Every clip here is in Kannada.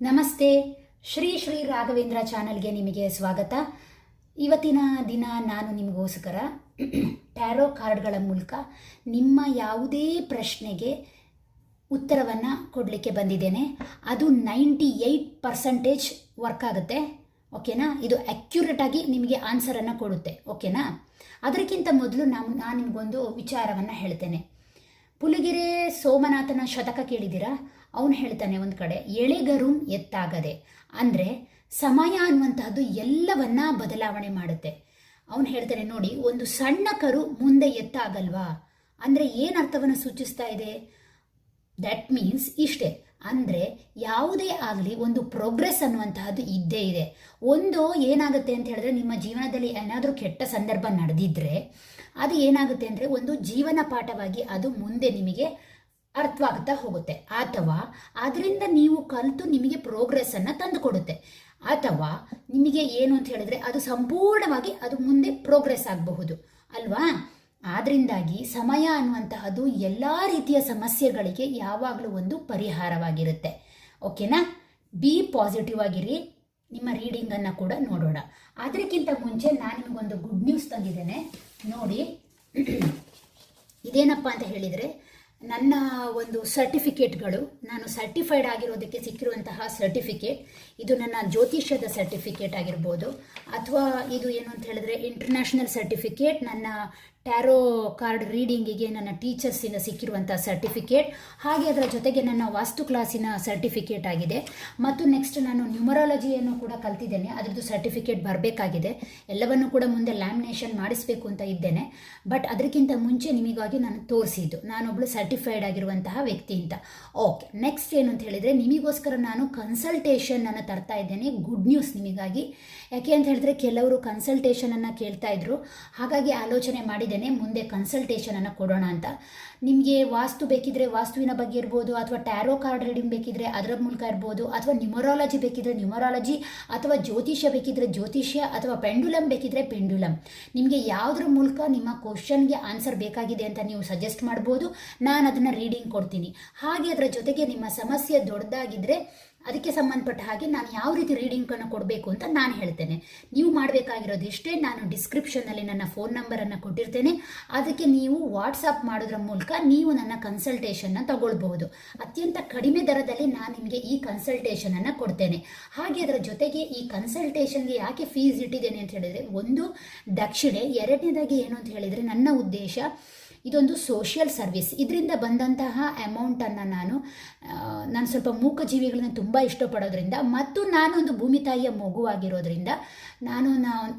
ನಮಸ್ತೆ. ಶ್ರೀ ಶ್ರೀ ರಾಘವೇಂದ್ರ ಚಾನಲ್ಗೆ ನಿಮಗೆ ಸ್ವಾಗತ. ಇವತ್ತಿನ ದಿನ ನಾನು ನಿಮಗೋಸ್ಕರ ಟ್ಯಾರೋ ಕಾರ್ಡ್ಗಳ ಮೂಲಕ ನಿಮ್ಮ ಯಾವುದೇ ಪ್ರಶ್ನೆಗೆ ಉತ್ತರವನ್ನು ಕೊಡಲಿಕ್ಕೆ ಬಂದಿದ್ದೇನೆ. ಅದು 98% ವರ್ಕ್ ಆಗುತ್ತೆ. ಓಕೆನಾ? ಇದು ಆ್ಯಕ್ಯುರೇಟಾಗಿ ನಿಮಗೆ ಆನ್ಸರನ್ನು ಕೊಡುತ್ತೆ. ಓಕೆನಾ? ಅದಕ್ಕಿಂತ ಮೊದಲು ನಾನು ನಿಮಗೊಂದು ವಿಚಾರವನ್ನು ಹೇಳ್ತೇನೆ. ಪುಲಿಗೆರೆ ಸೋಮನಾಥನ ಶತಕ ಕೇಳಿದ್ದೀರಾ? ಅವನು ಹೇಳ್ತಾನೆ ಒಂದು ಕಡೆ, ಎಳೆಗರು ಎತ್ತಾಗದೆ. ಅಂದರೆ ಸಮಯ ಅನ್ನುವಂತಹದ್ದು ಎಲ್ಲವನ್ನ ಬದಲಾವಣೆ ಮಾಡುತ್ತೆ. ಅವನು ಹೇಳ್ತಾನೆ ನೋಡಿ, ಒಂದು ಸಣ್ಣ ಕರು ಮುಂದೆ ಎತ್ತಾಗಲ್ವಾ? ಅಂದರೆ ಏನು ಅರ್ಥವನ್ನು ಸೂಚಿಸ್ತಾ ಇದೆ? ದಟ್ ಮೀನ್ಸ್ ಇಷ್ಟೇ. ಅಂದರೆ ಯಾವುದೇ ಆಗಲಿ ಒಂದು ಪ್ರೋಗ್ರೆಸ್ ಅನ್ನುವಂತಹದ್ದು ಇದ್ದೇ ಇದೆ. ಒಂದು ಏನಾಗುತ್ತೆ ಅಂತ ಹೇಳಿದ್ರೆ, ನಿಮ್ಮ ಜೀವನದಲ್ಲಿ ಏನಾದರೂ ಕೆಟ್ಟ ಸಂದರ್ಭ ನಡೆದಿದ್ರೆ ಅದು ಏನಾಗುತ್ತೆ ಅಂದರೆ ಒಂದು ಜೀವನ ಪಾಠವಾಗಿ ಅದು ಮುಂದೆ ನಿಮಗೆ ಅರ್ಥವಾಗ್ತಾ ಹೋಗುತ್ತೆ, ಅಥವಾ ಅದರಿಂದ ನೀವು ಕಲಿತು ನಿಮಗೆ ಪ್ರೋಗ್ರೆಸ್ಸನ್ನು ತಂದು ಕೊಡುತ್ತೆ, ಅಥವಾ ನಿಮಗೆ ಏನು ಅಂತ ಹೇಳಿದ್ರೆ ಅದು ಸಂಪೂರ್ಣವಾಗಿ ಅದು ಮುಂದೆ ಪ್ರೋಗ್ರೆಸ್ ಆಗಬಹುದು ಅಲ್ವಾ? ಆದ್ರಿಂದಾಗಿ ಸಮಯ ಅನ್ನುವಂತಹದ್ದು ಎಲ್ಲ ರೀತಿಯ ಸಮಸ್ಯೆಗಳಿಗೆ ಯಾವಾಗಲೂ ಒಂದು ಪರಿಹಾರವಾಗಿರುತ್ತೆ. ಓಕೆನಾ? ಬಿ ಪಾಸಿಟಿವ್ ಆಗಿರಿ. ನಿಮ್ಮ ರೀಡಿಂಗನ್ನು ಕೂಡ ನೋಡೋಣ. ಅದಕ್ಕಿಂತ ಮುಂಚೆ ನಾನು ನಿಮಗೊಂದು ಗುಡ್ ನ್ಯೂಸ್ ತಂದಿದ್ದೇನೆ ನೋಡಿ. ಇದೇನಪ್ಪ ಅಂತ ಹೇಳಿದರೆ, ನನ್ನ ಒಂದು ಸರ್ಟಿಫಿಕೇಟ್ಗಳು, ನಾನು ಸರ್ಟಿಫೈಡ್ ಆಗಿರೋದಕ್ಕೆ ಸಿಕ್ಕಿರುವಂತಹ ಸರ್ಟಿಫಿಕೇಟ್, ಇದು ನನ್ನ ಜ್ಯೋತಿಷ್ಯದ ಸರ್ಟಿಫಿಕೇಟ್ ಆಗಿರ್ಬೋದು, ಅಥವಾ ಇದು ಏನು ಅಂತ ಹೇಳಿದ್ರೆ ಇಂಟರ್ನ್ಯಾಷನಲ್ ಸರ್ಟಿಫಿಕೇಟ್, ನನ್ನ ಟ್ಯಾರೋ ಕಾರ್ಡ್ ರೀಡಿಂಗಿಗೆ ನನ್ನ ಟೀಚರ್ಸಿಂದ ಸಿಕ್ಕಿರುವಂಥ ಸರ್ಟಿಫಿಕೇಟ್, ಹಾಗೆ ಅದರ ಜೊತೆಗೆ ನನ್ನ ವಾಸ್ತು ಕ್ಲಾಸಿನ ಸರ್ಟಿಫಿಕೇಟ್ ಆಗಿದೆ. ಮತ್ತು ನೆಕ್ಸ್ಟ್ ನಾನು ನ್ಯೂಮರಾಲಜಿಯನ್ನು ಕೂಡ ಕಲ್ತಿದ್ದೇನೆ, ಅದರದ್ದು ಸರ್ಟಿಫಿಕೇಟ್ ಬರಬೇಕಾಗಿದೆ. ಎಲ್ಲವನ್ನು ಕೂಡ ಮುಂದೆ ಲ್ಯಾಮಿನೇಷನ್ ಮಾಡಿಸಬೇಕು ಅಂತ ಇದ್ದೇನೆ. ಬಟ್ ಅದಕ್ಕಿಂತ ಮುಂಚೆ ನಿಮಗಾಗಿ ನಾನು ತೋರಿಸಿದ್ದು, ನಾನೊಬ್ಬಳು ಸರ್ಟಿಫೈಡ್ ಆಗಿರುವಂತಹ ವ್ಯಕ್ತಿ ಅಂತ. ಓಕೆ, ನೆಕ್ಸ್ಟ್ ಏನು ಅಂತ ಹೇಳಿದರೆ, ನಿಮಗೋಸ್ಕರ ನಾನು ಕನ್ಸಲ್ಟೇಷನನ್ನು ತರ್ತಾ ಇದ್ದೇನೆ. ಗುಡ್ ನ್ಯೂಸ್ ನಿಮಗಾಗಿ. ಯಾಕೆ ಅಂತ ಹೇಳಿದ್ರೆ, ಕೆಲವರು ಕನ್ಸಲ್ಟೇಷನನ್ನು ಕೇಳ್ತಾ ಇದ್ರು, ಹಾಗಾಗಿ ಆಲೋಚನೆ ಮಾಡಿದ್ದೇನೆ ಮುಂದೆ ಕನ್ಸಲ್ಟೇಷನನ್ನು ಕೊಡೋಣ ಅಂತ. ನಿಮಗೆ ವಾಸ್ತು ಬೇಕಿದ್ರೆ ವಾಸ್ತುವಿನ ಬಗ್ಗೆ ಇರ್ಬೋದು, ಅಥವಾ ಟ್ಯಾರೋ ಕಾರ್ಡ್ ರೀಡಿಂಗ್ ಬೇಕಿದ್ರೆ ಅದರ ಮೂಲಕ ಇರ್ಬೋದು, ಅಥವಾ ನ್ಯೂಮರಾಲಜಿ ಬೇಕಿದ್ರೆ ನ್ಯೂಮರಾಲಜಿ, ಅಥವಾ ಜ್ಯೋತಿಷ್ಯ ಬೇಕಿದ್ರೆ ಜ್ಯೋತಿಷ್ಯ, ಅಥವಾ ಪೆಂಡುಲಮ್ ಬೇಕಿದ್ರೆ ಪೆಂಡುಲಮ್. ನಿಮಗೆ ಯಾವುದ್ರ ಮೂಲಕ ನಿಮ್ಮ ಕ್ವಶನ್ಗೆ ಆನ್ಸರ್ ಬೇಕಾಗಿದೆ ಅಂತ ನೀವು ಸಜೆಸ್ಟ್ ಮಾಡ್ಬೋದು. ನಾನು ಅದನ್ನು ರೀಡಿಂಗ್ ಕೊಡ್ತೀನಿ. ಹಾಗೆ ಅದರ ಜೊತೆಗೆ ನಿಮ್ಮ ಸಮಸ್ಯೆ ದೊಡ್ಡದಾಗಿದ್ದರೆ ಅದಕ್ಕೆ ಸಂಬಂಧಪಟ್ಟ ಹಾಗೆ ನಾನು ಯಾವ ರೀತಿ ರೀಡಿಂಗನ್ನು ಕೊಡಬೇಕು ಅಂತ ನಾನು ಹೇಳ್ತೇನೆ. ನೀವು ಮಾಡಬೇಕಾಗಿರೋದು ಇಷ್ಟೇ, ನಾನು ಡಿಸ್ಕ್ರಿಪ್ಷನ್ನಲ್ಲಿ ನನ್ನ ಫೋನ್ ನಂಬರನ್ನು ಕೊಟ್ಟಿರ್ತೇನೆ. ಅದಕ್ಕೆ ನೀವು ವಾಟ್ಸಪ್ ಮಾಡೋದ್ರ ಮೂಲಕ ನೀವು ನನ್ನ ಕನ್ಸಲ್ಟೇಷನ್ನ ತಗೊಳ್ಬಹುದು. ಅತ್ಯಂತ ಕಡಿಮೆ ದರದಲ್ಲಿ ನಾನು ನಿಮಗೆ ಈ ಕನ್ಸಲ್ಟೇಷನನ್ನು ಕೊಡ್ತೇನೆ. ಹಾಗೆ ಅದರ ಜೊತೆಗೆ ಈ ಕನ್ಸಲ್ಟೇಷನ್ಗೆ ಯಾಕೆ ಫೀಸ್ ಇಟ್ಟಿದ್ದೇನೆ ಅಂತ ಹೇಳಿದರೆ, ಒಂದು ದಕ್ಷಿಣೆ, ಎರಡನೇದಾಗಿ ಏನು ಅಂತ ಹೇಳಿದರೆ ನನ್ನ ಉದ್ದೇಶ ಇದೊಂದು ಸೋಷಿಯಲ್ ಸರ್ವಿಸ್. ಇದರಿಂದ ಬಂದಂತಹ ಅಮೌಂಟನ್ನು ನಾನು ಸ್ವಲ್ಪ ಮೂಕಜೀವಿಗಳನ್ನು ತುಂಬ ಇಷ್ಟಪಡೋದ್ರಿಂದ, ಮತ್ತು ನಾನೊಂದು ಭೂಮಿ ತಾಯಿಯ ಮಗುವಾಗಿರೋದ್ರಿಂದ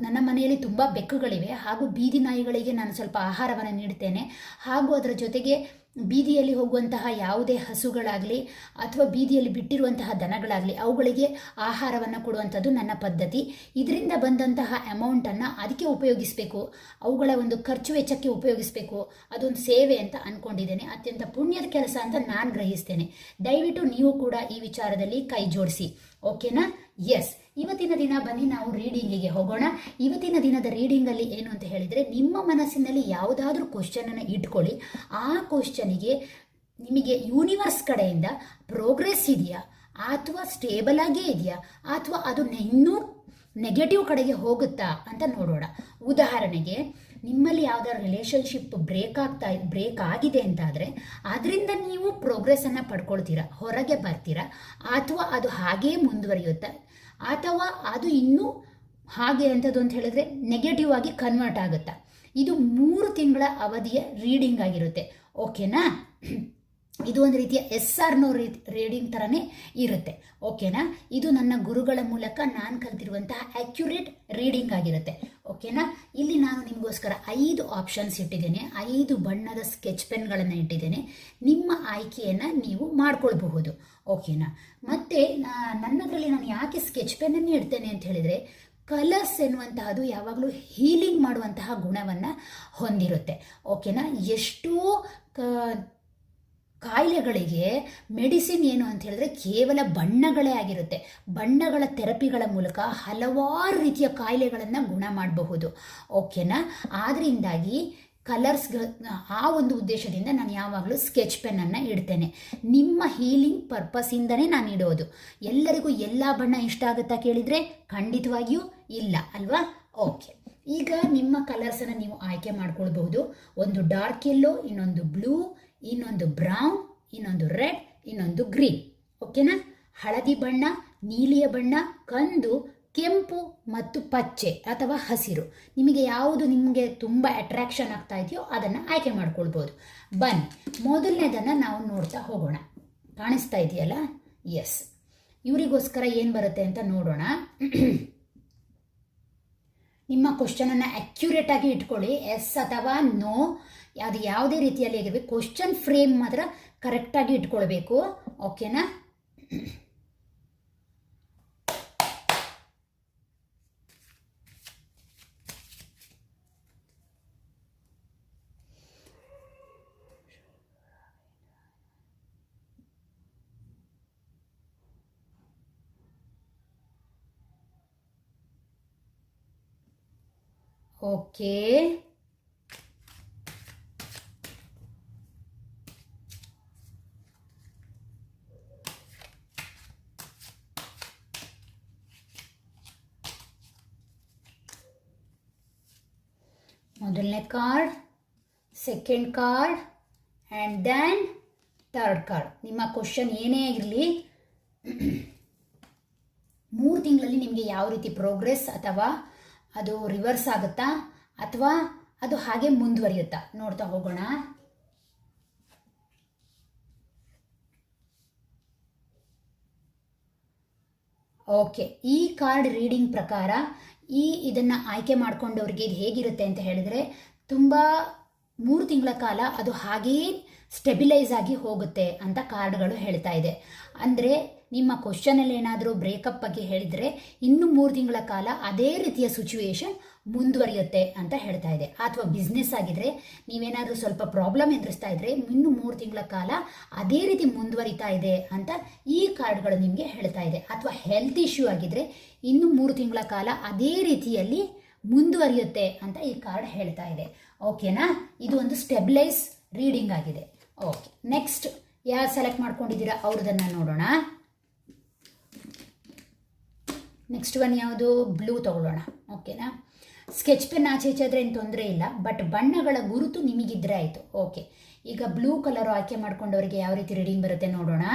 ನನ್ನ ಮನೆಯಲ್ಲಿ ತುಂಬ ಬೆಕ್ಕುಗಳಿವೆ, ಹಾಗೂ ಬೀದಿ ನಾಯಿಗಳಿಗೆ ನಾನು ಸ್ವಲ್ಪ ಆಹಾರವನ್ನು ನೀಡ್ತೇನೆ. ಹಾಗೂ ಅದರ ಜೊತೆಗೆ ಬೀದಿಯಲ್ಲಿ ಹೋಗುವಂತಹ ಯಾವುದೇ ಹಸುಗಳಾಗಲಿ ಅಥವಾ ಬೀದಿಯಲ್ಲಿ ಬಿಟ್ಟಿರುವಂತಹ ದನಗಳಾಗಲಿ ಅವುಗಳಿಗೆ ಆಹಾರವನ್ನು ಕೊಡುವಂಥದ್ದು ನನ್ನ ಪದ್ಧತಿ. ಇದರಿಂದ ಬಂದಂತಹ ಅಮೌಂಟನ್ನು ಅದಕ್ಕೆ ಉಪಯೋಗಿಸಬೇಕು, ಅವುಗಳ ಒಂದು ಖರ್ಚು ವೆಚ್ಚಕ್ಕೆ ಉಪಯೋಗಿಸಬೇಕು. ಅದೊಂದು ಸೇವೆ ಅಂತ ಅಂದ್ಕೊಂಡಿದ್ದೇನೆ. ಅತ್ಯಂತ ಪುಣ್ಯದ ಕೆಲಸ ಅಂತ ನಾನು ಗ್ರಹಿಸ್ತೇನೆ. ದಯವಿಟ್ಟು ನೀವು ಕೂಡ ಈ ವಿಚಾರದಲ್ಲಿ ಕೈ ಜೋಡಿಸಿ. ಓಕೆನಾ? ಎಸ್, ಇವತ್ತಿನ ದಿನ ಬನ್ನಿ ನಾವು ರೀಡಿಂಗಿಗೆ ಹೋಗೋಣ. ಇವತ್ತಿನ ದಿನದ ರೀಡಿಂಗಲ್ಲಿ ಏನು ಅಂತ ಹೇಳಿದರೆ, ನಿಮ್ಮ ಮನಸ್ಸಿನಲ್ಲಿ ಯಾವುದಾದ್ರೂ ಕ್ವಶನನ್ನು ಇಟ್ಕೊಳ್ಳಿ. ಆ ಕ್ವಶನಿಗೆ ನಿಮಗೆ ಯೂನಿವರ್ಸ್ ಕಡೆಯಿಂದ ಪ್ರೋಗ್ರೆಸ್ ಇದೆಯಾ, ಅಥವಾ ಸ್ಟೇಬಲ್ ಆಗೇ ಇದೆಯಾ, ಅಥವಾ ಅದು ಇನ್ನೂ ನೆಗೆಟಿವ್ ಕಡೆಗೆ ಹೋಗುತ್ತಾ ಅಂತ ನೋಡೋಣ. ಉದಾಹರಣೆಗೆ, ನಿಮ್ಮಲ್ಲಿ ಯಾವುದಾದ್ರು ರಿಲೇಷನ್ಶಿಪ್ ಬ್ರೇಕ್ ಆಗಿದೆ ಅಂತಾದರೆ ಅದರಿಂದ ನೀವು ಪ್ರೋಗ್ರೆಸ್ಸನ್ನು ಪಡ್ಕೊಳ್ತೀರಾ, ಹೊರಗೆ ಬರ್ತೀರಾ, ಅಥವಾ ಅದು ಹಾಗೇ ಮುಂದುವರಿಯುತ್ತಾ, ಅಥವಾ ಅದು ಇನ್ನೂ ಹಾಗೆ ಅಂಥದ್ದು ಅಂತ ಹೇಳಿದ್ರೆ ನೆಗೆಟಿವ್ ಆಗಿ ಕನ್ವರ್ಟ್ ಆಗುತ್ತಾ. ಇದು 3 ತಿಂಗಳ ಅವಧಿಯ ರೀಡಿಂಗ್ ಆಗಿರುತ್ತೆ. ಓಕೆನಾ? ಇದು ಒಂದು ರೀತಿಯ SR ರೀಡಿಂಗ್ ಥರನೇ ಇರುತ್ತೆ. ಓಕೆನಾ? ಇದು ನನ್ನ ಗುರುಗಳ ಮೂಲಕ ನಾನು ಕಲಿತಿರುವಂತಹ ಆ್ಯಕ್ಯುರೇಟ್ ರೀಡಿಂಗ್ ಆಗಿರುತ್ತೆ. ಓಕೆನಾ? ಇಲ್ಲಿ ನಾನು ನಿಮಗೋಸ್ಕರ 5 ಆಪ್ಷನ್ಸ್ ಇಟ್ಟಿದ್ದೇನೆ, 5 ಬಣ್ಣದ ಸ್ಕೆಚ್ ಪೆನ್ಗಳನ್ನು ಇಟ್ಟಿದ್ದೇನೆ. ನಿಮ್ಮ ಆಯ್ಕೆಯನ್ನು ನೀವು ಮಾಡ್ಕೊಳ್ಬಹುದು. ಓಕೆನಾ? ಮತ್ತು ನನ್ನದರಲ್ಲಿ ನಾನು ಯಾಕೆ ಸ್ಕೆಚ್ ಪೆನ್ನನ್ನು ಇಡ್ತೇನೆ ಅಂತ ಹೇಳಿದರೆ, ಕಲರ್ಸ್ ಎನ್ನುವಂತಹದ್ದು ಯಾವಾಗಲೂ ಹೀಲಿಂಗ್ ಮಾಡುವಂತಹ ಗುಣವನ್ನು ಹೊಂದಿರುತ್ತೆ. ಓಕೆನಾ? ಎಷ್ಟೋ ಕಾಯಿಲೆಗಳಿಗೆ ಮೆಡಿಸಿನ್ ಏನು ಅಂತ ಹೇಳಿದ್ರೆ ಕೇವಲ ಬಣ್ಣಗಳೇ ಆಗಿರುತ್ತೆ. ಬಣ್ಣಗಳ ಥೆರಪಿಗಳ ಮೂಲಕ ಹಲವಾರು ರೀತಿಯ ಕಾಯಿಲೆಗಳನ್ನು ಗುಣ ಮಾಡಬಹುದು. ಓಕೆನಾ? ಆದ್ದರಿಂದಾಗಿ ಕಲರ್ಸ್ ಆ ಒಂದು ಉದ್ದೇಶದಿಂದ ನಾನು ಯಾವಾಗಲೂ ಸ್ಕೆಚ್ ಪೆನ್ನನ್ನು ಇಡ್ತೇನೆ. ನಿಮ್ಮ ಹೀಲಿಂಗ್ ಪರ್ಪಸ್ಸಿಂದನೇ ನಾನು ಇಡೋದು. ಎಲ್ಲರಿಗೂ ಎಲ್ಲ ಬಣ್ಣ ಇಷ್ಟ ಆಗುತ್ತಾ ಕೇಳಿದರೆ ಖಂಡಿತವಾಗಿಯೂ ಇಲ್ಲ ಅಲ್ವಾ? ಓಕೆ, ಈಗ ನಿಮ್ಮ ಕಲರ್ಸನ್ನು ನೀವು ಆಯ್ಕೆ ಮಾಡ್ಕೊಳ್ಬಹುದು. ಒಂದು ಡಾರ್ಕ್ ಯೆಲ್ಲೋ, ಇನ್ನೊಂದು ಬ್ಲೂ, ಇನ್ನೊಂದು ಬ್ರೌನ್, ಇನ್ನೊಂದು ರೆಡ್, ಇನ್ನೊಂದು ಗ್ರೀನ್. ಓಕೆನಾ? ಹಳದಿ ಬಣ್ಣ, ನೀಲಿಯ ಬಣ್ಣ, ಕಂದು, ಕೆಂಪು ಮತ್ತು ಪಚ್ಚೆ ಅಥವಾ ಹಸಿರು, ನಿಮಗೆ ಯಾವುದು ನಿಮಗೆ ತುಂಬ ಅಟ್ರಾಕ್ಷನ್ ಆಗ್ತಾ ಇದೆಯೋ ಅದನ್ನು ಆಯ್ಕೆ ಮಾಡ್ಕೊಳ್ಬೋದು. ಬನ್ನಿ, ಮೊದಲನೇದನ್ನು ನಾವು ನೋಡ್ತಾ ಹೋಗೋಣ. ಕಾಣಿಸ್ತಾ ಇದೆಯಲ್ಲ? ಎಸ್, ಇವರಿಗೋಸ್ಕರ ಏನು ಬರುತ್ತೆ ಅಂತ ನೋಡೋಣ. ನಿಮ್ಮ ಕ್ವಶನನ್ನು ಅಕ್ಯುರೇಟಾಗಿ ಇಟ್ಕೊಳ್ಳಿ. ಎಸ್ ಅಥವಾ ನೋ, ಅದು ಯಾವುದೇ ರೀತಿಯಲ್ಲಿ ಆಗಿರಬೇಕು. ಕ್ವಶನ್ ಫ್ರೇಮ್ ಮಾತ್ರ ಕರೆಕ್ಟಾಗಿ ಇಟ್ಕೊಳ್ಬೇಕು. ಓಕೆನಾ? ಓಕೆ, ಮೊದಲನೇ card, second card and then third card. ನಿಮ್ಮ ಕ್ವಶನ್ ಏನೇ ಇರಲಿ, 3 ತಿಂಗಳಲ್ಲಿ ನಿಮಗೆ ಯಾವ ರೀತಿ ಪ್ರೋಗ್ರೆಸ್ ಅಥವಾ ಅದು ರಿವರ್ಸ್ ಆಗುತ್ತಾ ಅಥವಾ ಅದು ಹಾಗೆ ಮುಂದುವರಿಯುತ್ತಾ ನೋಡ್ತಾ ಹೋಗೋಣ. ಓಕೆ, ಈ ಕಾರ್ಡ್ ರೀಡಿಂಗ್ ಪ್ರಕಾರ ಇದನ್ನು ಆಯ್ಕೆ ಮಾಡ್ಕೊಂಡವ್ರಿಗೆ ಇದು ಹೇಗಿರುತ್ತೆ ಅಂತ ಹೇಳಿದರೆ, ತುಂಬ 3 ತಿಂಗಳ ಕಾಲ ಅದು ಹಾಗೇ ಸ್ಟೆಬಿಲೈಸ್ ಆಗಿ ಹೋಗುತ್ತೆ ಅಂತ ಕಾರ್ಡ್ಗಳು ಹೇಳ್ತಾ ಇದೆ. ಅಂದರೆ ನಿಮ್ಮ ಕ್ವಶನಲ್ಲಿ ಏನಾದರೂ ಬ್ರೇಕಪ್ ಬಗ್ಗೆ ಹೇಳಿದರೆ ಇನ್ನು 3 ತಿಂಗಳ ಕಾಲ ಅದೇ ರೀತಿಯ ಸಿಚುವೇಶನ್ ಮುಂದುವರಿಯುತ್ತೆ ಅಂತ ಹೇಳ್ತಾ ಇದೆ. ಅಥವಾ ಬಿಸ್ನೆಸ್ ಆಗಿದ್ರೆ ನೀವೇನಾದರೂ ಸ್ವಲ್ಪ ಪ್ರಾಬ್ಲಮ್ ಎದುರಿಸ್ತಾ ಇದ್ರೆ ಇನ್ನು 3 ತಿಂಗಳ ಕಾಲ ಅದೇ ರೀತಿ ಮುಂದುವರಿತಾ ಇದೆ ಅಂತ ಈ ಕಾರ್ಡ್ಗಳು ನಿಮಗೆ ಹೇಳ್ತಾ ಇದೆ. ಅಥವಾ ಹೆಲ್ತ್ ಇಶ್ಯೂ ಆಗಿದ್ರೆ ಇನ್ನು 3 ತಿಂಗಳ ಕಾಲ ಅದೇ ರೀತಿಯಲ್ಲಿ ಮುಂದುವರಿಯುತ್ತೆ ಅಂತ ಈ ಕಾರ್ಡ್ ಹೇಳ್ತಾ ಇದೆ. ಓಕೆನಾ? ಇದು ಒಂದು ಸ್ಟೆಬಿಲೈಸ್ ರೀಡಿಂಗ್ ಆಗಿದೆ. ಓಕೆ, ನೆಕ್ಸ್ಟ್ ಯಾರು ಸೆಲೆಕ್ಟ್ ಮಾಡ್ಕೊಂಡಿದ್ದೀರಾ ಅವ್ರದನ್ನು ನೋಡೋಣ. ನೆಕ್ಸ್ಟ್ ಒನ್ ಯಾವುದು? ಬ್ಲೂ ತಗೊಳ್ಳೋಣ. ಓಕೆನಾ? ಸ್ಕೆಚ್ ಪೆನ್ ಆಚೆ ಈಚೆ ಆದರೆ ಏನು ತೊಂದರೆ ಇಲ್ಲ, ಬಟ್ ಬಣ್ಣಗಳ ಗುರುತು ನಿಮಗಿದ್ರೆ ಆಯಿತು. ಓಕೆ, ಈಗ ಬ್ಲೂ ಕಲರು ಆಯ್ಕೆ ಮಾಡ್ಕೊಂಡವರಿಗೆ ಯಾವ ರೀತಿ ರೀಡಿಂಗ್ ಬರುತ್ತೆ ನೋಡೋಣ.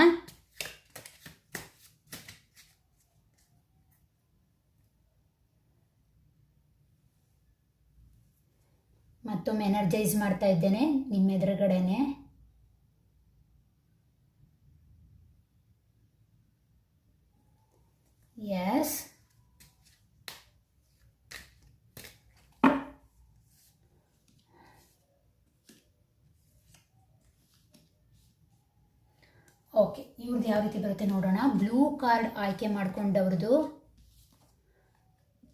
ಮತ್ತೊಮ್ಮೆ ಎನರ್ಜೈಸ್ ಮಾಡ್ತಾ ಇದ್ದೇನೆ ನಿಮ್ಮ ಎದುರುಗಡೆನೆ. ಎಸ್, ಓಕೆ, ಇವ್ರದ್ದು ಯಾವ ರೀತಿ ಬರುತ್ತೆ ನೋಡೋಣ. ಬ್ಲೂ ಕಾರ್ಡ್ ಆಯ್ಕೆ ಮಾಡ್ಕೊಂಡವ್ರದ್ದು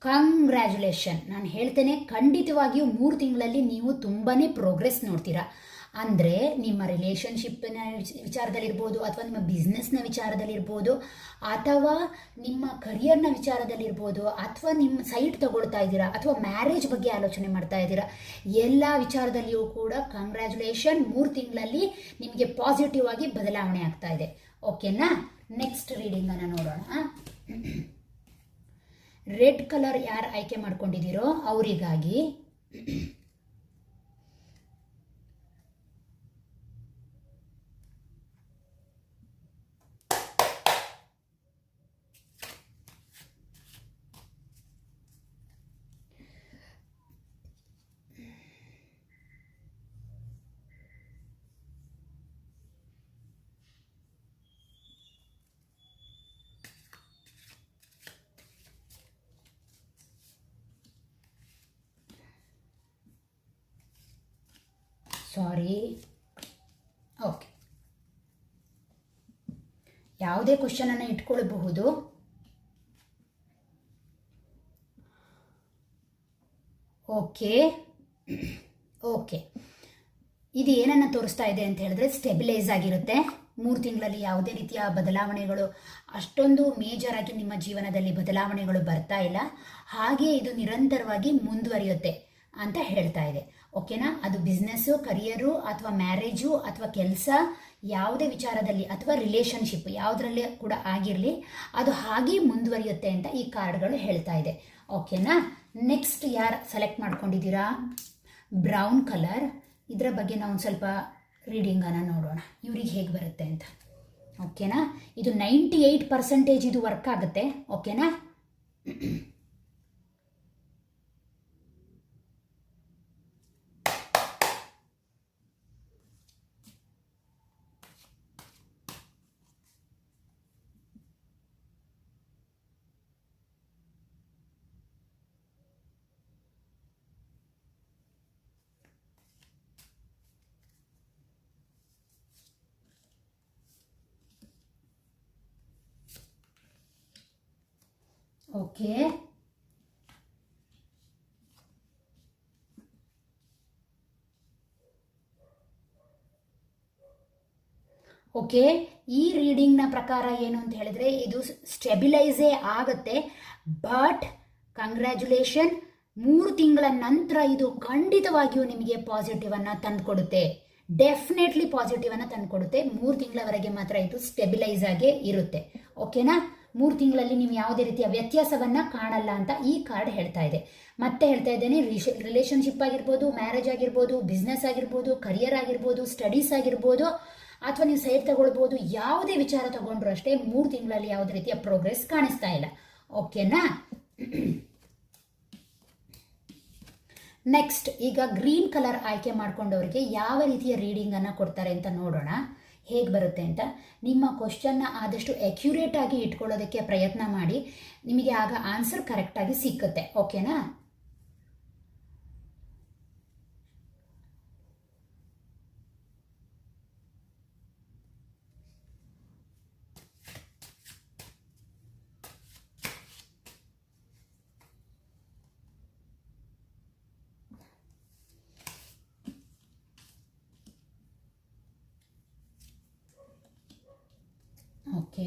ಕಂಗ್ರ್ಯಾಚುಲೇಷನ್. ನಾನು ಹೇಳ್ತೇನೆ, ಖಂಡಿತವಾಗಿಯೂ 3 ತಿಂಗಳಲ್ಲಿ ನೀವು ತುಂಬಾ ಪ್ರೋಗ್ರೆಸ್ ನೋಡ್ತೀರಾ. ಅಂದರೆ ನಿಮ್ಮ ರಿಲೇಷನ್ಶಿಪ್ನ ವಿಚಾರದಲ್ಲಿರ್ಬೋದು, ಅಥವಾ ನಿಮ್ಮ ಬಿಸ್ನೆಸ್ನ ವಿಚಾರದಲ್ಲಿರ್ಬೋದು, ಅಥವಾ ನಿಮ್ಮ ಕರಿಯರ್ನ ವಿಚಾರದಲ್ಲಿರ್ಬೋದು, ಅಥವಾ ನಿಮ್ಮ ಸೈಟ್ ತಗೊಳ್ತಾ ಇದ್ದೀರಾ, ಅಥವಾ ಮ್ಯಾರೇಜ್ ಬಗ್ಗೆ ಆಲೋಚನೆ ಮಾಡ್ತಾ ಇದ್ದೀರಾ, ಎಲ್ಲ ವಿಚಾರದಲ್ಲಿಯೂ ಕೂಡ ಕಂಗ್ರ್ಯಾಚುಲೇಷನ್. 3 ತಿಂಗಳಲ್ಲಿ ನಿಮಗೆ ಪಾಸಿಟಿವ್ ಆಗಿ ಬದಲಾವಣೆ ಆಗ್ತಾ ಇದೆ. ಓಕೆನಾ? ನೆಕ್ಸ್ಟ್ ರೀಡಿಂಗನ್ನು ನೋಡೋಣ. ರೆಡ್ ಕಲರ್ ಯಾರು ಆಯ್ಕೆ ಮಾಡ್ಕೊಂಡಿದ್ದೀರೋ ಅವರಿಗಾಗಿ ಸಾರಿ. ಓಕೆ, ಯಾವುದೇ ಕ್ವಶನನ್ನು ಇಟ್ಕೊಳ್ಬಹುದು. ಓಕೆ ಓಕೆ, ಇದು ಏನನ್ನು ತೋರಿಸ್ತಾ ಇದೆ ಅಂತ ಹೇಳಿದ್ರೆ ಸ್ಟೆಬಿಲೈಸ್ ಆಗಿರುತ್ತೆ. 3 ತಿಂಗಳಲ್ಲಿ ಯಾವುದೇ ರೀತಿಯ ಬದಲಾವಣೆಗಳು, ಅಷ್ಟೊಂದು ಮೇಜರ್ ಆಗಿ ನಿಮ್ಮ ಜೀವನದಲ್ಲಿ ಬದಲಾವಣೆಗಳು ಬರ್ತಾ ಇಲ್ಲ. ಹಾಗೆ ಇದು ನಿರಂತರವಾಗಿ ಮುಂದುವರಿಯುತ್ತೆ ಅಂತ ಹೇಳ್ತಾ ಇದೆ. ಓಕೆನಾ. ಅದು ಬಿಸ್ನೆಸ್ಸು, ಕರಿಯರು ಅಥವಾ ಮ್ಯಾರೇಜು ಅಥವಾ ಕೆಲಸ, ಯಾವುದೇ ವಿಚಾರದಲ್ಲಿ ಅಥವಾ ರಿಲೇಷನ್ಶಿಪ್ ಯಾವುದರಲ್ಲೇ ಕೂಡ ಆಗಿರಲಿ ಅದು ಹಾಗೆ ಮುಂದುವರಿಯುತ್ತೆ ಅಂತ ಈ ಕಾರ್ಡ್ಗಳು ಹೇಳ್ತಾ ಇದೆ. ಓಕೆನಾ. ನೆಕ್ಸ್ಟ್ ಯಾರು ಸೆಲೆಕ್ಟ್ ಮಾಡ್ಕೊಂಡಿದ್ದೀರಾ? Brown colour. ಇದರ ಬಗ್ಗೆ ನಾವು ಒಂದು ಸ್ವಲ್ಪ ರೀಡಿಂಗನ್ನು ನೋಡೋಣ, ಇವ್ರಿಗೆ ಹೇಗೆ ಬರುತ್ತೆ ಅಂತ. ಓಕೆನಾ. ಇದು 98% ಇದು ವರ್ಕ್ ಆಗುತ್ತೆ. ಓಕೆನಾ. ಓಕೆ. ಓಕೆ, ಈ ರೀಡಿಂಗ್ನ ಪ್ರಕಾರ ಏನು ಅಂತ ಹೇಳಿದ್ರೆ ಇದು ಸ್ಟೆಬಿಲೈಸೇ ಆಗುತ್ತೆ. ಬಟ್ ಕಂಗ್ರ್ಯಾಚುಲೇಷನ್, 3 ತಿಂಗಳ ನಂತರ ಇದು ಖಂಡಿತವಾಗಿಯೂ ನಿಮಗೆ ಪಾಸಿಟಿವನ್ನು ತಂದುಕೊಡುತ್ತೆ. ಡೆಫಿನೆಟ್ಲಿ ಪಾಸಿಟಿವನ್ನು ತಂದುಕೊಡುತ್ತೆ. 3 ತಿಂಗಳವರೆಗೆ ಮಾತ್ರ ಇದು ಸ್ಟೆಬಿಲೈಸ್ ಆಗೇ ಇರುತ್ತೆ. ಓಕೆನಾ. 3 ತಿಂಗಳಲ್ಲಿ ನೀವು ಯಾವುದೇ ರೀತಿಯ ವ್ಯತ್ಯಾಸವನ್ನು ಕಾಣಲ್ಲ ಅಂತ ಈ ಕಾರ್ಡ್ ಹೇಳ್ತಾ ಇದೆ. ಮತ್ತೆ ಹೇಳ್ತಾ ಇದ್ದೇನೆ, ರಿಲೇಷನ್ಶಿಪ್ ಆಗಿರ್ಬೋದು, ಮ್ಯಾರೇಜ್ ಆಗಿರ್ಬೋದು, ಬಿಸ್ನೆಸ್ ಆಗಿರ್ಬೋದು, ಕರಿಯರ್ ಆಗಿರ್ಬೋದು, ಸ್ಟಡೀಸ್ ಆಗಿರ್ಬೋದು, ಅಥವಾ ನೀವು ಸೈಡ್ ತಗೊಳ್ಬೋದು, ಯಾವುದೇ ವಿಚಾರ ತಗೊಂಡ್ರು ಅಷ್ಟೇ 3 ತಿಂಗಳಲ್ಲಿ ಯಾವುದೇ ರೀತಿಯ ಪ್ರೋಗ್ರೆಸ್ ಕಾಣಿಸ್ತಾ ಇಲ್ಲ. ಓಕೆನಾ. ನೆಕ್ಸ್ಟ್ ಈಗ ಗ್ರೀನ್ ಕಲರ್ ಆಯ್ಕೆ ಮಾಡ್ಕೊಂಡವರಿಗೆ ಯಾವ ರೀತಿಯ ರೀಡಿಂಗನ್ನು ಕೊಡ್ತಾರೆ ಅಂತ ನೋಡೋಣ, ಹೇಗೆ ಬರುತ್ತೆ ಅಂತ. ನಿಮ್ಮ ಕ್ವಶನ್ನ ಆದಷ್ಟು ಅಕ್ಯುರೇಟ್ ಆಗಿ ಇಟ್ಕೊಳ್ಳೋದಕ್ಕೆ ಪ್ರಯತ್ನ ಮಾಡಿ, ನಿಮಗೆ ಆಗ ಆನ್ಸರ್ ಕರೆಕ್ಟಾಗಿ ಸಿಕ್ಕುತ್ತೆ. ಓಕೆನಾ. ಓಕೆ.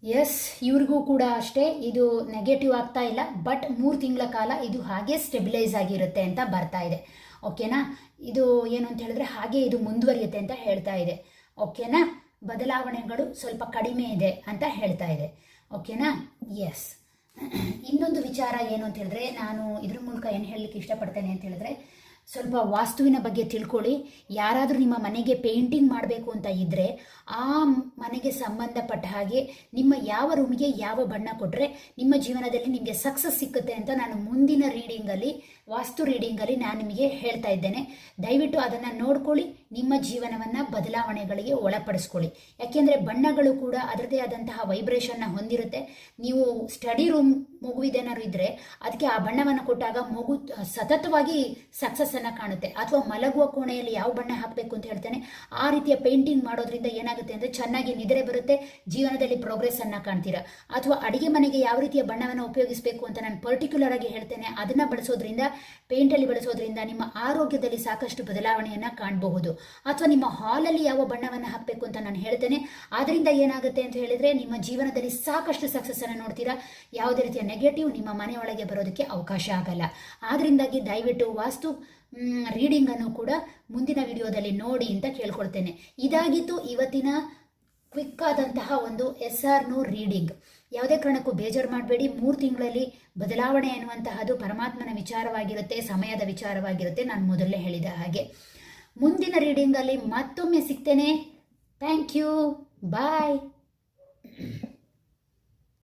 ಎಸ್, ಇವ್ರಿಗೂ ಕೂಡ ಅಷ್ಟೇ ಇದು ನೆಗೆಟಿವ್ ಆಗ್ತಾ ಇಲ್ಲ. ಬಟ್ 3 ತಿಂಗಳ ಕಾಲ ಇದು ಹಾಗೆ ಸ್ಟೆಬಿಲೈಸ್ ಆಗಿರುತ್ತೆ ಅಂತ ಬರ್ತಾ ಇದೆ. ಓಕೆನಾ. ಇದು ಏನು ಅಂತ ಹೇಳಿದ್ರೆ ಹಾಗೆ ಇದು ಮುಂದುವರಿಯುತ್ತೆ ಅಂತ ಹೇಳ್ತಾ ಇದೆ. ಓಕೆನಾ. ಬದಲಾವಣೆಗಳು ಸ್ವಲ್ಪ ಕಡಿಮೆ ಇದೆ ಅಂತ ಹೇಳ್ತಾ ಇದೆ. ಓಕೆನಾ. ಎಸ್. ಇನ್ನೊಂದು ವಿಚಾರ ಏನು ಅಂತ ಹೇಳಿದ್ರೆ, ನಾನು ಇದ್ರ ಮೂಲಕ ಏನು ಹೇಳಲಿಕ್ಕೆ ಇಷ್ಟಪಡ್ತೇನೆ ಅಂತ ಹೇಳಿದ್ರೆ, ಸ್ವಲ್ಪ ವಾಸ್ತುವಿನ ಬಗ್ಗೆ ತಿಳ್ಕೊಳ್ಳಿ. ಯಾರಾದರೂ ನಿಮ್ಮ ಮನೆಗೆ ಪೇಂಟಿಂಗ್ ಮಾಡಬೇಕು ಅಂತ ಇದ್ದರೆ ಆ ಮನೆಗೆ ಸಂಬಂಧಪಟ್ಟ ಹಾಗೆ ನಿಮ್ಮ ಯಾವ ರೂಮಿಗೆ ಯಾವ ಬಣ್ಣ ಕೊಟ್ಟರೆ ನಿಮ್ಮ ಜೀವನದಲ್ಲಿ ನಿಮಗೆ ಸಕ್ಸಸ್ ಸಿಕ್ಕುತ್ತೆ ಅಂತ ನಾನು ಮುಂದಿನ ರೀಡಿಂಗಲ್ಲಿ, ವಾಸ್ತು ರೀಡಿಂಗಲ್ಲಿ ನಾನು ನಿಮಗೆ ಹೇಳ್ತಾ ಇದ್ದೇನೆ. ದಯವಿಟ್ಟು ಅದನ್ನು ನೋಡ್ಕೊಳ್ಳಿ, ನಿಮ್ಮ ಜೀವನವನ್ನು ಬದಲಾವಣೆಗಳಿಗೆ ಒಳಪಡಿಸ್ಕೊಳ್ಳಿ. ಯಾಕೆಂದರೆ ಬಣ್ಣಗಳು ಕೂಡ ಅದರದೇ ಆದಂತಹ ವೈಬ್ರೇಷನ್ನ ಹೊಂದಿರುತ್ತೆ. ನೀವು ಸ್ಟಡಿ ರೂಮ್ ಮಗುವಿದೇನಾದ್ರು ಇದ್ದರೆ ಅದಕ್ಕೆ ಆ ಬಣ್ಣವನ್ನು ಕೊಟ್ಟಾಗ ಮಗು ಸತತವಾಗಿ ಸಕ್ಸಸ್ಸನ್ನು ಕಾಣುತ್ತೆ. ಅಥವಾ ಮಲಗುವ ಕೋಣೆಯಲ್ಲಿ ಯಾವ ಬಣ್ಣ ಹಾಕಬೇಕು ಅಂತ ಹೇಳ್ತೇನೆ, ಆ ರೀತಿಯ ಪೇಂಟಿಂಗ್ ಮಾಡೋದ್ರಿಂದ ಏನಾಗುತ್ತೆ ಅಂದರೆ ಚೆನ್ನಾಗಿ ನಿದ್ರೆ ಬರುತ್ತೆ, ಜೀವನದಲ್ಲಿ ಪ್ರೋಗ್ರೆಸ್ಸನ್ನು ಕಾಣ್ತೀರಾ. ಅಥವಾ ಅಡಿಗೆ ಮನೆಗೆ ಯಾವ ರೀತಿಯ ಬಣ್ಣವನ್ನು ಉಪಯೋಗಿಸಬೇಕು ಅಂತ ನಾನು ಪರ್ಟಿಕ್ಯುಲರ್ ಆಗಿ ಹೇಳ್ತೇನೆ. ಅದನ್ನು ಬಳಸೋದ್ರಿಂದ, ಪೇಂಟಲ್ಲಿ ಬಳಸೋದ್ರಿಂದ ನಿಮ್ಮ ಆರೋಗ್ಯದಲ್ಲಿ ಸಾಕಷ್ಟು ಬದಲಾವಣೆಯನ್ನು ಕಾಣಬಹುದು. ಅಥವಾ ನಿಮ್ಮ ಹಾಲಲ್ಲಿ ಯಾವ ಬಣ್ಣವನ್ನು ಹಾಕಬೇಕು ಅಂತ ನಾನು ಹೇಳ್ತೇನೆ. ಅದರಿಂದ ಏನಾಗುತ್ತೆ ಅಂತ ಹೇಳಿದರೆ ನಿಮ್ಮ ಜೀವನದಲ್ಲಿ ಸಾಕಷ್ಟು ಸಕ್ಸಸ್ಸನ್ನು ನೋಡ್ತೀರಾ. ಯಾವುದೇ ರೀತಿಯ ನೆಗೆಟಿವ್ ನಿಮ್ಮ ಮನೆಯೊಳಗೆ ಬರೋದಕ್ಕೆ ಅವಕಾಶ ಆಗಲ್ಲ. ಆದ್ದರಿಂದಾಗಿ ದಯವಿಟ್ಟು ವಾಸ್ತು ರೀಡಿಂಗನ್ನು ಕೂಡ ಮುಂದಿನ ವಿಡಿಯೋದಲ್ಲಿ ನೋಡಿ ಅಂತ ಕೇಳ್ಕೊಳ್ತೇನೆ. ಇದಾಗಿತ್ತು ಇವತ್ತಿನ ಕ್ವಿಕ್ ಆದಂತಹ ಒಂದು SR ರೀಡಿಂಗ್. ಯಾವುದೇ ಕಾರಣಕ್ಕೂ ಬೇಜಾರು ಮಾಡಬೇಡಿ. 3 ತಿಂಗಳಲ್ಲಿ ಬದಲಾವಣೆ ಅನ್ನುವಂತಹದ್ದು ಪರಮಾತ್ಮನ ವಿಚಾರವಾಗಿರುತ್ತೆ, ಸಮಯದ ವಿಚಾರವಾಗಿರುತ್ತೆ. ನಾನು ಮೊದಲೇ ಹೇಳಿದ ಹಾಗೆ ಮುಂದಿನ ರೀಡಿಂಗಲ್ಲಿ ಮತ್ತೊಮ್ಮೆ ಸಿಗ್ತೇನೆ. Thank you. ಬಾಯ್.